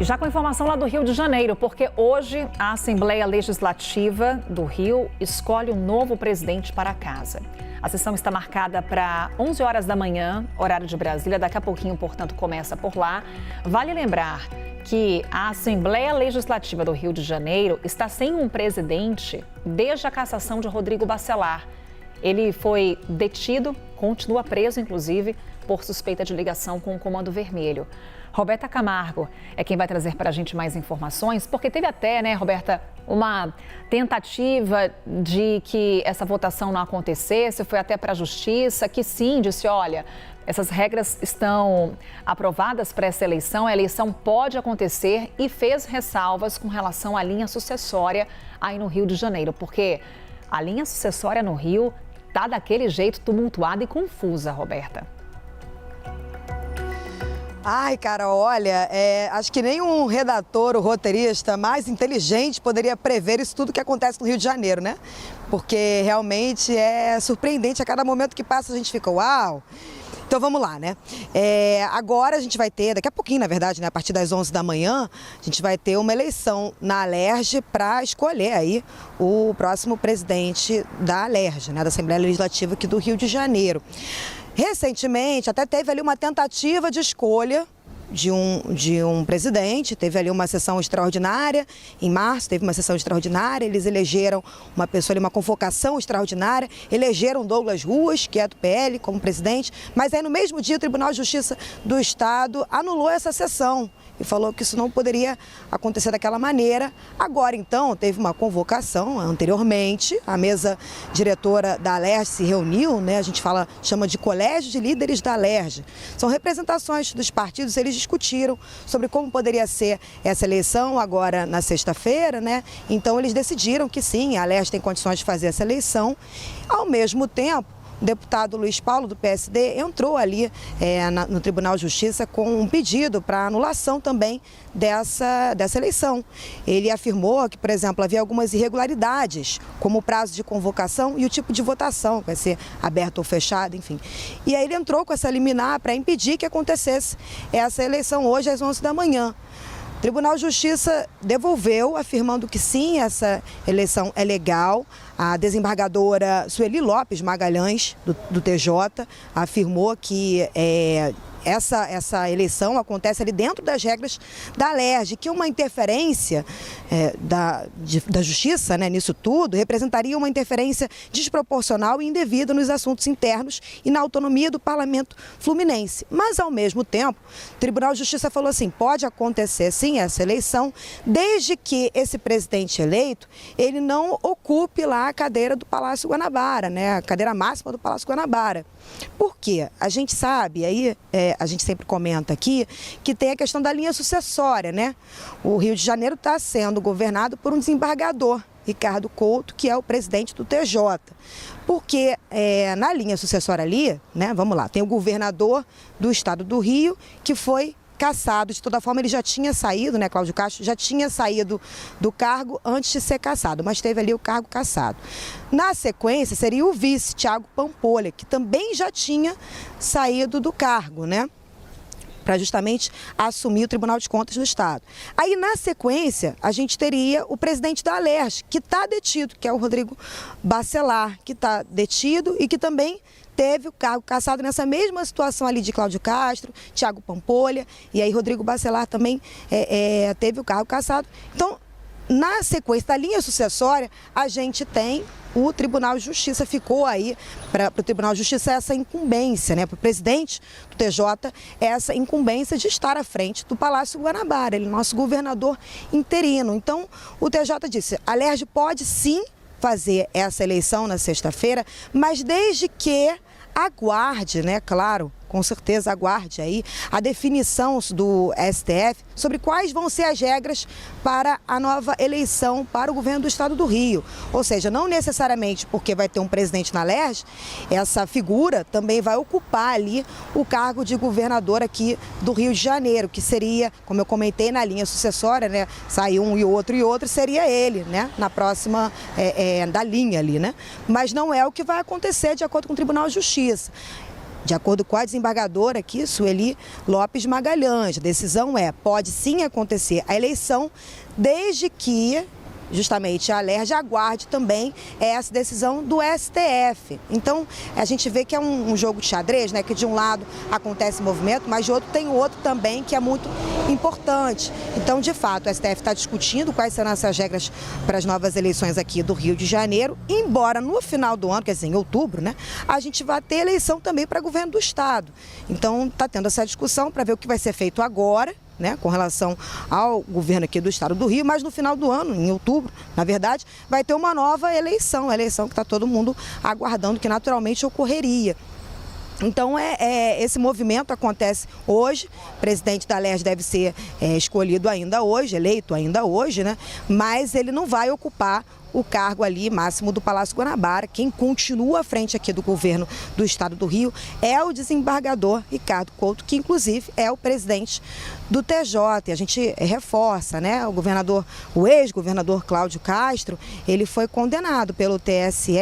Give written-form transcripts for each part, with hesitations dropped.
Já com informação lá do Rio de Janeiro, porque hoje a Assembleia Legislativa do Rio escolhe um novo presidente para a casa. A sessão está marcada para 11 horas da manhã, horário de Brasília. Daqui a pouquinho, portanto, começa por lá. Vale lembrar que a Assembleia Legislativa do Rio de Janeiro está sem um presidente desde a cassação de Rodrigo Bacelar. Ele foi detido, continua preso, inclusive, por suspeita de ligação com o Comando Vermelho. Roberta Camargo é quem vai trazer para a gente mais informações, porque teve até, né, Roberta, uma tentativa de que essa votação não acontecesse, foi até para a Justiça, que sim, disse, olha, essas regras estão aprovadas para essa eleição, a eleição pode acontecer e fez ressalvas com relação à linha sucessória aí no Rio de Janeiro, porque a linha sucessória no Rio está daquele jeito tumultuada e confusa, Roberta. Ai, cara, olha, acho que nenhum redator ou roteirista mais inteligente poderia prever isso tudo que acontece no Rio de Janeiro, né? Porque realmente é surpreendente, a cada momento que passa a gente fica, uau! Então vamos lá, né? Agora a gente vai ter, daqui a pouquinho, na verdade, né, a partir das 11 da manhã, a gente vai ter uma eleição na Alerj para escolher aí o próximo presidente da Alerj, né, da Assembleia Legislativa aqui do Rio de Janeiro. Recentemente, até teve ali uma tentativa de escolha de um presidente, teve ali uma sessão extraordinária, em março teve uma sessão extraordinária, eles elegeram uma pessoa ali, uma convocação extraordinária, elegeram Douglas Ruas, que é do PL, como presidente, mas aí no mesmo dia o Tribunal de Justiça do Estado anulou essa sessão e falou que isso não poderia acontecer daquela maneira. Agora, então, teve uma convocação anteriormente, a mesa diretora da Alerj se reuniu, né? A gente chama de Colégio de Líderes da Alerj. São representações dos partidos, eles discutiram sobre como poderia ser essa eleição agora na sexta-feira, né? Então, eles decidiram que sim, a Alerj tem condições de fazer essa eleição. Ao mesmo tempo, o deputado Luiz Paulo, do PSD, entrou ali no Tribunal de Justiça com um pedido para anulação também dessa eleição. Ele afirmou que, por exemplo, havia algumas irregularidades, como o prazo de convocação e o tipo de votação, vai ser aberto ou fechado, enfim. E aí ele entrou com essa liminar para impedir que acontecesse essa eleição hoje às 11 da manhã. O Tribunal de Justiça devolveu, afirmando que sim, essa eleição é legal. A desembargadora Sueli Lopes Magalhães, do TJ, afirmou que essa eleição acontece ali dentro das regras da Alerj, que uma interferência da Justiça, né, nisso tudo representaria uma interferência desproporcional e indevida nos assuntos internos e na autonomia do Parlamento Fluminense. Mas, ao mesmo tempo, o Tribunal de Justiça falou assim, pode acontecer sim essa eleição, desde que esse presidente eleito, ele não ocupe lá a cadeira do Palácio Guanabara, né, a cadeira máxima do Palácio Guanabara. Por quê? A gente sabe, aí a gente sempre comenta aqui, que tem a questão da linha sucessória, né? O Rio de Janeiro está sendo governado por um desembargador, Ricardo Couto, que é o presidente do TJ. Porque na linha sucessória ali, né, vamos lá, tem o governador do estado do Rio, que foi cassado. De toda forma, ele já tinha saído, né, Cláudio Castro já tinha saído do cargo antes de ser cassado, mas teve ali o cargo cassado. Na sequência, seria o vice, Thiago Pampolha, que também já tinha saído do cargo, né, para justamente assumir o Tribunal de Contas do Estado. Aí, na sequência, a gente teria o presidente da Alerj, que está detido, que é o Rodrigo Bacelar, que está detido e que também teve o cargo cassado nessa mesma situação ali de Cláudio Castro, Thiago Pampolha, e aí Rodrigo Bacelar também teve o cargo cassado. Então, na sequência da linha sucessória, a gente tem o Tribunal de Justiça, ficou aí para o Tribunal de Justiça essa incumbência, né, para o presidente do TJ, essa incumbência de estar à frente do Palácio Guanabara, ele é nosso governador interino. Então, o TJ disse, a Alerj pode sim fazer essa eleição na sexta-feira, mas desde que aguarde, né, claro, com certeza aguarde aí a definição do STF sobre quais vão ser as regras para a nova eleição para o governo do estado do Rio. Ou seja, não necessariamente porque vai ter um presidente na Alerj, essa figura também vai ocupar ali o cargo de governador aqui do Rio de Janeiro, que seria, como eu comentei, na linha sucessória, né, sai um e outro, seria ele, né, na próxima da linha ali, né? Mas não é o que vai acontecer de acordo com o Tribunal de Justiça. De acordo com a desembargadora aqui, Sueli Lopes Magalhães, a decisão pode sim acontecer a eleição, desde que justamente a Alerj aguarde também essa decisão do STF. Então, a gente vê que é um jogo de xadrez, né? Que de um lado acontece movimento, mas de outro tem outro também que é muito importante. Então, de fato, o STF está discutindo quais serão essas regras para as novas eleições aqui do Rio de Janeiro, embora no final do ano, quer dizer, em outubro, né? A gente vai ter eleição também para governo do Estado. Então, está tendo essa discussão para ver o que vai ser feito agora, né, com relação ao governo aqui do estado do Rio, mas no final do ano, em outubro, na verdade, vai ter uma nova eleição, a eleição que está todo mundo aguardando, que naturalmente ocorreria. Então, esse movimento acontece hoje, o presidente da Alerj deve ser escolhido ainda hoje, eleito ainda hoje, né, mas ele não vai ocupar o cargo ali máximo do Palácio Guanabara. Quem continua à frente aqui do governo do estado do Rio é o desembargador Ricardo Couto, que inclusive é o presidente do TJ. E a gente reforça, né? O ex-governador Cláudio Castro, ele foi condenado pelo TSE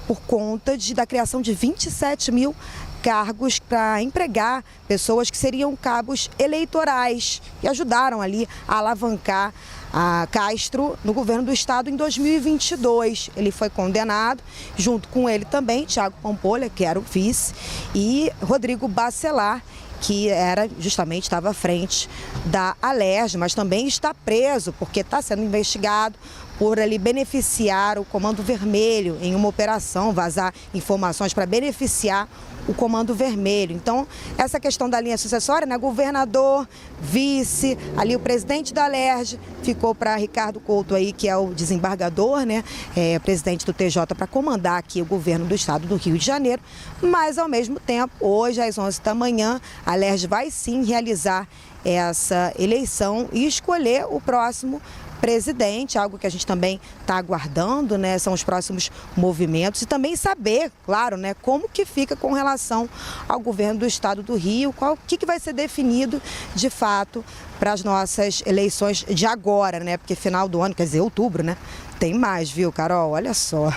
por conta da criação de 27 mil cargos para empregar pessoas que seriam cabos eleitorais, que ajudaram ali a alavancar a Castro no governo do estado em 2022. Ele foi condenado, junto com ele também Thiago Pampolha, que era o vice, e Rodrigo Bacelar, que estava à frente da Alerj, mas também está preso porque está sendo investigado por ali beneficiar o Comando Vermelho em uma operação, vazar informações para beneficiar o Comando Vermelho. Então, essa questão da linha sucessória, né, governador, vice, ali o presidente da Alerj ficou para Ricardo Couto aí, que é o desembargador, né, presidente do TJ, para comandar aqui o governo do estado do Rio de Janeiro, mas ao mesmo tempo, hoje às 11 da manhã, a Alerj vai sim realizar essa eleição e escolher o próximo presidente, algo que a gente também está aguardando, né? São os próximos movimentos e também saber, claro, né, como que fica com relação ao governo do estado do Rio, o que vai ser definido de fato para as nossas eleições de agora, né? Porque final do ano, quer dizer, outubro, né? Tem mais, viu, Carol? Olha só.